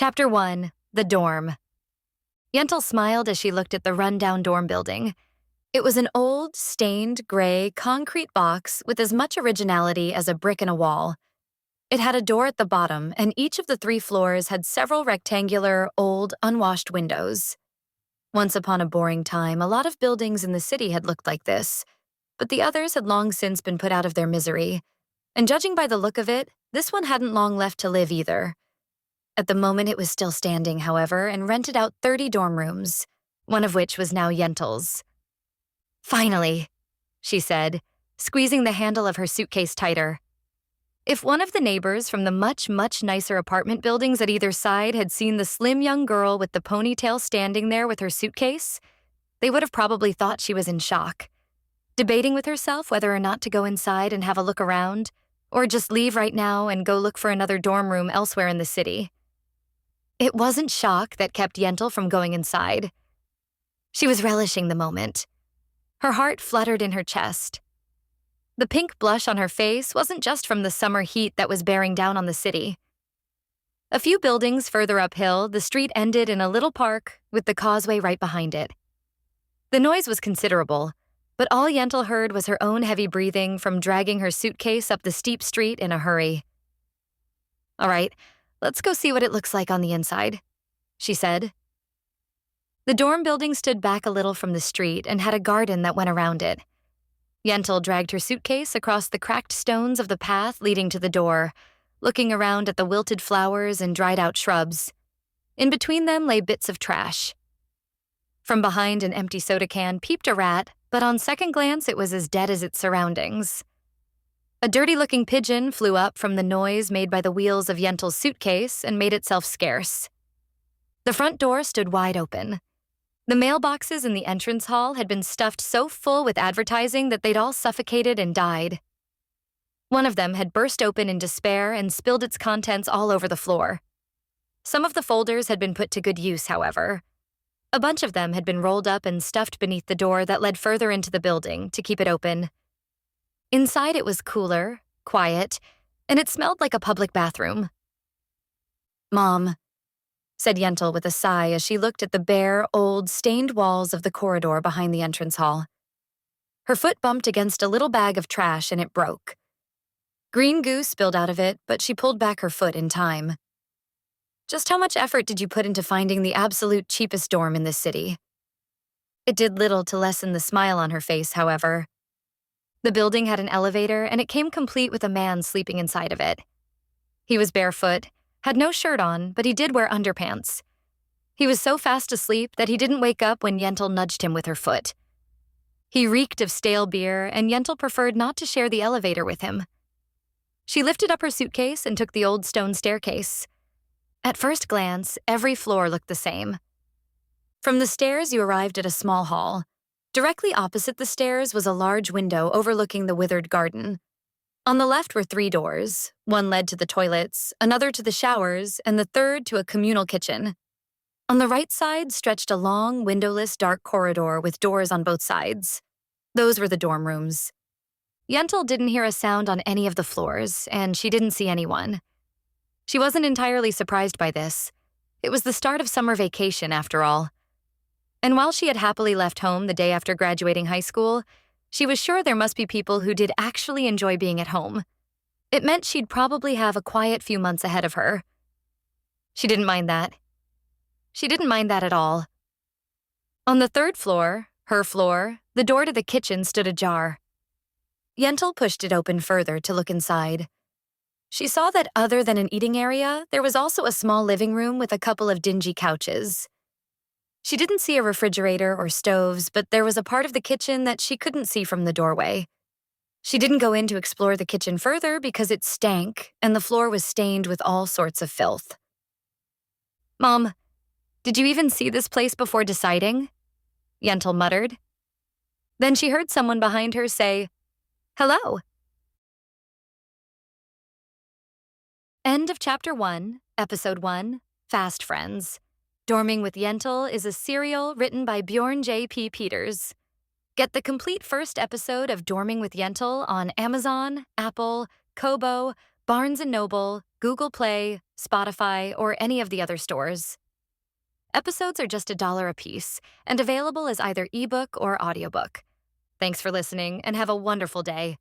Chapter 1. The Dorm. Yentel smiled as she looked at the run-down dorm building. It was an old, stained, gray, concrete box with as much originality as a brick in a wall. It had a door at the bottom, and each of the 3 floors had several rectangular, old, unwashed windows. Once upon a boring time, a lot of buildings in the city had looked like this, but the others had long since been put out of their misery. And judging by the look of it, this one hadn't long left to live either. At the moment, it was still standing, however, and rented out 30 dorm rooms, one of which was now Yentel's. "Finally," she said, squeezing the handle of her suitcase tighter. If one of the neighbors from the much, much nicer apartment buildings at either side had seen the slim young girl with the ponytail standing there with her suitcase, they would have probably thought she was in shock, debating with herself whether or not to go inside and have a look around, or just leave right now and go look for another dorm room elsewhere in the city. It wasn't shock that kept Yentel from going inside. She was relishing the moment. Her heart fluttered in her chest. The pink blush on her face wasn't just from the summer heat that was bearing down on the city. A few buildings further uphill, the street ended in a little park with the causeway right behind it. The noise was considerable, but all Yentel heard was her own heavy breathing from dragging her suitcase up the steep street in a hurry. "All right, let's go see what it looks like on the inside," she said. The dorm building stood back a little from the street and had a garden that went around it. Yentel dragged her suitcase across the cracked stones of the path leading to the door, looking around at the wilted flowers and dried-out shrubs. In between them lay bits of trash. From behind an empty soda can peeped a rat, but on second glance it was as dead as its surroundings. A dirty-looking pigeon flew up from the noise made by the wheels of Yentel's suitcase and made itself scarce. The front door stood wide open. The mailboxes in the entrance hall had been stuffed so full with advertising that they'd all suffocated and died. One of them had burst open in despair and spilled its contents all over the floor. Some of the folders had been put to good use, however. A bunch of them had been rolled up and stuffed beneath the door that led further into the building to keep it open. Inside it was cooler, quiet, and it smelled like a public bathroom. "Mom," said Yentel with a sigh as she looked at the bare, old, stained walls of the corridor behind the entrance hall. Her foot bumped against a little bag of trash and it broke. Green goo spilled out of it, but she pulled back her foot in time. "Just how much effort did you put into finding the absolute cheapest dorm in this city?" It did little to lessen the smile on her face, however. The building had an elevator, and it came complete with a man sleeping inside of it. He was barefoot, had no shirt on, but he did wear underpants. He was so fast asleep that he didn't wake up when Yentel nudged him with her foot. He reeked of stale beer, and Yentel preferred not to share the elevator with him. She lifted up her suitcase and took the old stone staircase. At first glance, every floor looked the same. From the stairs, you arrived at a small hall. Directly opposite the stairs was a large window overlooking the withered garden. On the left were 3 doors. One led to the toilets, another to the showers, and the third to a communal kitchen. On the right side stretched a long, windowless, dark corridor with doors on both sides. Those were the dorm rooms. Yentel didn't hear a sound on any of the floors, and she didn't see anyone. She wasn't entirely surprised by this. It was the start of summer vacation, after all. And while she had happily left home the day after graduating high school, she was sure there must be people who did actually enjoy being at home. It meant she'd probably have a quiet few months ahead of her. She didn't mind that. She didn't mind that at all. On the 3rd floor, her floor, the door to the kitchen stood ajar. Yentel pushed it open further to look inside. She saw that other than an eating area, there was also a small living room with a couple of dingy couches. She didn't see a refrigerator or stoves, but there was a part of the kitchen that she couldn't see from the doorway. She didn't go in to explore the kitchen further because it stank and the floor was stained with all sorts of filth. "Mom, did you even see this place before deciding?" Yentel muttered. Then she heard someone behind her say, "Hello." End of Chapter 1, Episode 1, Fast Friends. Dorming with Yentel is a serial written by Bjorn J.P. Peeters. Get the complete first episode of Dorming with Yentel on Amazon, Apple, Kobo, Barnes & Noble, Google Play, Spotify, or any of the other stores. Episodes are just $1 a piece and available as either ebook or audiobook. Thanks for listening and have a wonderful day.